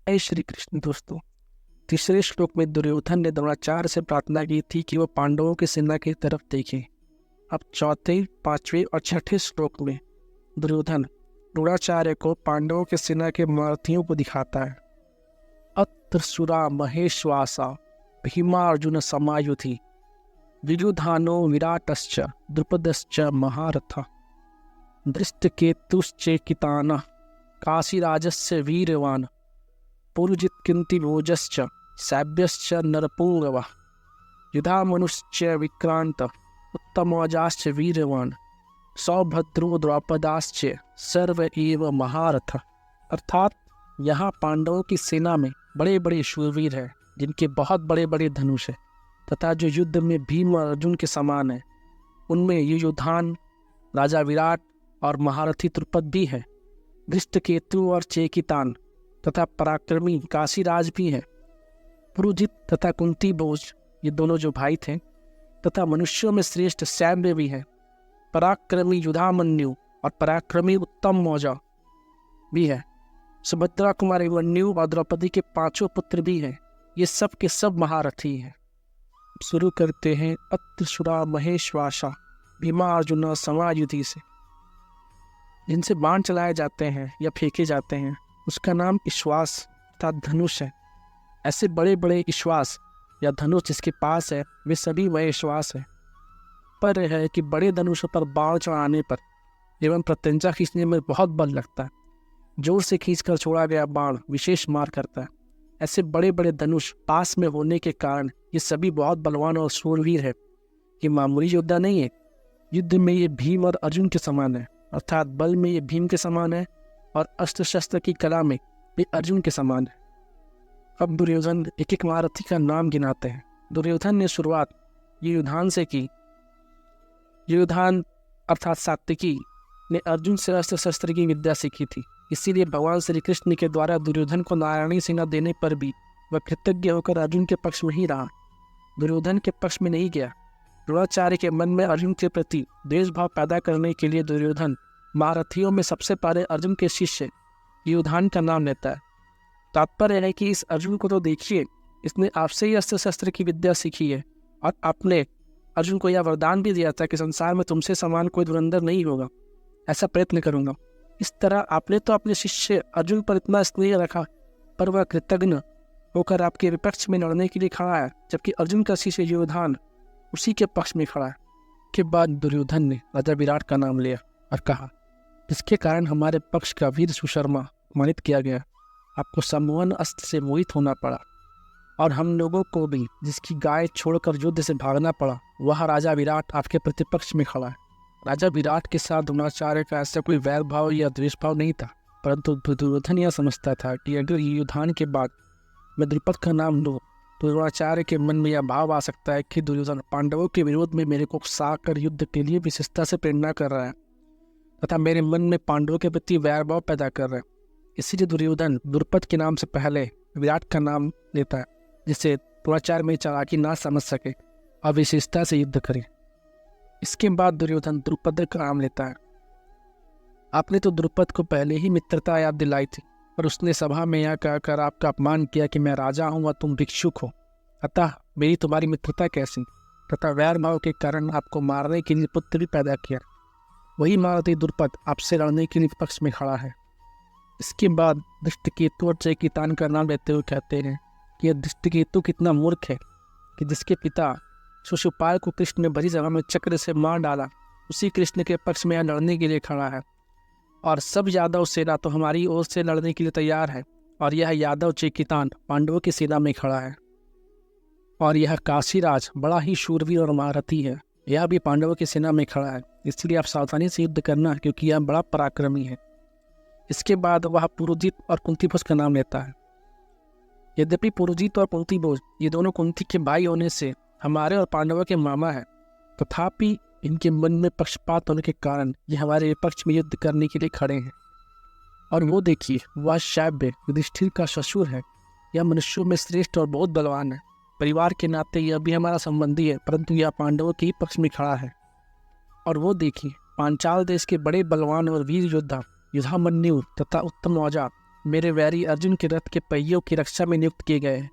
जय श्री कृष्ण। दोस्तों, तीसरे श्लोक में दुर्योधन ने द्रोणाचार्य से प्रार्थना की थी कि वह पांडवों की सेना की तरफ देखें। अब चौथे, पांचवें और छठे श्लोक में दुर्योधन द्रोणाचार्य को पांडवों की सेना के महारथियों को दिखाता है। अत्र सुरा महेश्वासा भीमा अर्जुन समायुधि विजुधानो विराटश्च द्रुपदश्च महारथ धृष्टकेतुश्चेकितानः काशीराजस्य वीरवान् पुरुजित्किन्तिभोजश्च सैभ्यश्च नरपुङ्गवः युधामनुश्च विक्रान्त उत्तमौजाश्च वीरवान् सौभद्रो द्रौपदाश्च सर्व एव महारथ। अर्थात यहाँ पांडवों की सेना में बड़े बड़े शूरवीर हैं जिनके बहुत बड़े बड़े धनुष हैं, तथा जो युद्ध में भीम और अर्जुन के समान है। उनमें युयुधान, राजा विराट और महारथी द्रुपद भी है। धृष्टकेतु और चेकितान तथा पराक्रमी काशीराज भी हैं। पुरुजित तथा कुंती भोज, ये दोनों जो भाई थे, तथा मनुष्यों में श्रेष्ठ सैम्य भी है। पराक्रमी युधामन्यु और पराक्रमी उत्तम मौजा भी है। सुभद्रा कुमारी अभिमन्यु और द्रौपदी के पांचों पुत्र भी हैं। ये सब के सब महारथी हैं। शुरू करते हैं अत्रिशुरा महेश्वासा भीमा अर्जुन समायुधि से। जिनसे बाण चलाए जाते हैं या फेंके जाते हैं उसका नाम ईश्वास अर्थात धनुष है। ऐसे बड़े बड़े ईश्वास या धनुष जिसके पास है वे सभी महेश्वास है। पर यह है कि बड़े धनुष पर बाण चढ़ाने पर एवं प्रत्यंचा खींचने में बहुत बल लगता है। जोर से खींचकर छोड़ा गया बाण विशेष मार करता है। ऐसे बड़े बड़े धनुष पास में होने के कारण ये सभी बहुत बलवान और शूरवीर है। ये मामूली योद्धा नहीं है। युद्ध में ये भीम और अर्जुन के समान है, अर्थात बल में ये भीम के समान है और अस्त्र शस्त्र की कला में ये अर्जुन के समान है। अब दुर्योधन एक एक महारथी का नाम गिनाते हैं। दुर्योधन ने शुरुआत युयुधान से की। युयुधान अर्थात सात्विकी ने अर्जुन से अस्त्र शस्त्र की विद्या सीखी थी। इसीलिए भगवान श्री कृष्ण के द्वारा दुर्योधन को नारायणी सेना देने पर भी वह कृतज्ञ होकर अर्जुन के पक्ष में ही रहा, दुर्योधन के पक्ष में नहीं गया। द्रोणाचार्य के मन में अर्जुन के प्रति द्वेष भाव पैदा करने के लिए दुर्योधन महारथियों में सबसे पहले अर्जुन के शिष्य युयुधान का नाम लेता है। तात्पर्य है कि इस अर्जुन को तो देखिए, इसने आपसे ही अस्त्र शस्त्र की विद्या सीखी है और आपने अर्जुन को यह वरदान भी दिया था कि संसार में तुमसे समान कोई धुरंधर नहीं होगा, ऐसा प्रयत्न करूंगा। इस तरह आपने तो अपने शिष्य अर्जुन पर इतना स्नेह रखा, पर वह कृतज्ञ होकर आपके विपक्ष में लड़ने के लिए खड़ा है, जबकि अर्जुन का शिष्य युयुधान उसी के पक्ष में खड़ा है। के बाद दुर्योधन ने राजा विराट का नाम लिया और कहा, जिसके कारण हमारे पक्ष का वीर सुशर्मा अपमानित किया गया, आपको सम्मोहन अस्त्र से मोहित होना पड़ा, और हम लोगों को भी जिसकी गाय छोड़कर युद्ध से भागना पड़ा, वह राजा विराट आपके प्रतिपक्ष में खड़ा है। राजा विराट के साथ द्रोणाचार्य का ऐसा कोई वैर भाव या द्वेष भाव नहीं था, परंतु दुर्योधन यह समझता था कि अगर युयुधान के बाद मैं द्रुपद का नाम लूँ तो द्रोणाचार्य के मन में यह भाव आ सकता है कि दुर्योधन पांडवों के विरोध में मेरे को उकसाकर युद्ध के लिए विशेषता से प्रेरणा कर रहा है तथा मेरे मन में पांडवों के प्रति वैर भाव पैदा कर रहा है। इसीलिए दुर्योधन द्रुपद के नाम से पहले विराट का नाम लेता है, जिससे द्रोणाचार्य में चालाकी ना समझ सके और विशेषता से युद्ध करे। इसके बाद दुर्योधन द्रुपद का नाम लेता है। आपने तो द्रुपद को पहले ही मित्रता याद दिलाई थी, पर उसने सभा में यह कहकर आपका अपमान किया कि मैं राजा हूँ और तुम भिक्षुक हो, अतः मेरी तुम्हारी मित्रता कैसी, तथा वैर भाव के कारण आपको मारने के लिए पुत्र भी पैदा किया। वही महारथी द्रुपद आपसे लड़ने के लिए पक्ष में खड़ा है। इसके बाद धृष्टकेतु और चेकितान का नाम लेते हुए कहते हैं कि यह धृष्टकेतु कितना मूर्ख है कि जिसके पिता शिशुपाल को कृष्ण ने भरी सभा में चक्र से मार डाला, उसी कृष्ण के पक्ष में यह लड़ने के लिए खड़ा है। और सब यादव सेना तो हमारी ओर से लड़ने के लिए तैयार है, और यह यादव चेकितान पांडवों की सेना में खड़ा है। और यह काशीराज बड़ा ही शूरवीर और महारथी है, यह भी पांडवों की सेना में खड़ा है। इसलिए आप सावधानी से युद्ध करना, क्योंकि यह बड़ा पराक्रमी है। इसके बाद वह पुरुजित और कुंतीभोज का नाम लेता है। यद्यपि पुरुजित और कुंतीभोज ये दोनों कुंती के भाई होने से हमारे और पांडवों के मामा है, तथापि इनके मन में पक्षपात होने के कारण ये हमारे विपक्ष में युद्ध करने के लिए खड़े हैं। और वो देखिए, वह शैब्य युधिष्ठिर का ससुर है। यह मनुष्यों में श्रेष्ठ और बहुत बलवान है। परिवार के नाते यह भी हमारा संबंधी है, परंतु यह पांडवों के ही पक्ष में खड़ा है। और वो देखिए, पांचाल देश के बड़े बलवान और वीर योद्धा युधामन्यु तथा उत्तमौजा मेरे वैरी अर्जुन के रथ के पहियों की रक्षा में नियुक्त किए गए हैं।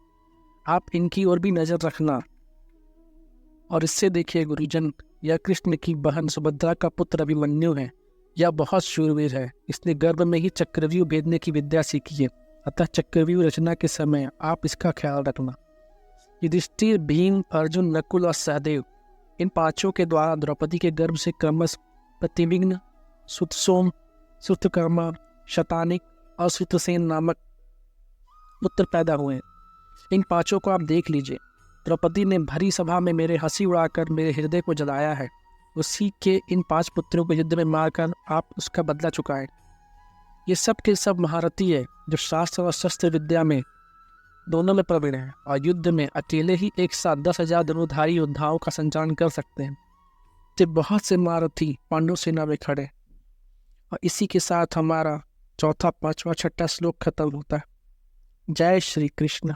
आप इनकी ओर भी नजर रखना। और इससे देखिए गुरुजन, यह कृष्ण की बहन सुभद्रा का पुत्र अभिमन्यु है। यह बहुत शूरवीर है। इसने गर्भ में ही चक्रव्यूह भेदने की विद्या सीखी है। अतः चक्रव्यूह रचना के समय आप इसका ख्याल रखना। युधिष्ठिर, भीम, अर्जुन, नकुल और सहदेव, इन पांचों के द्वारा द्रौपदी के गर्भ से क्रमश प्रतिविघ्न, सुतसोम, श्रुतकर्मा, शतानिक और श्रुतसेन नामक पुत्र पैदा हुए। इन पांचों को आप देख लीजिए। द्रौपदी ने भरी सभा में मेरे हंसी उड़ाकर मेरे हृदय को जलाया है। उसी के इन 5 पुत्रों को युद्ध में मारकर आप उसका बदला चुकाएं। ये सब के सब महारथी है, जो शास्त्र और शस्त्र विद्या में दोनों में प्रवीण हैं और युद्ध में अकेले ही एक साथ 10,000 धनुर्धारी योद्धाओं का संचालन कर सकते हैं। तो बहुत से महारथी पांडव सेना में खड़े। और इसी के साथ हमारा चौथा, पांचवा, छठा श्लोक खत्म होता है। जय श्री कृष्ण।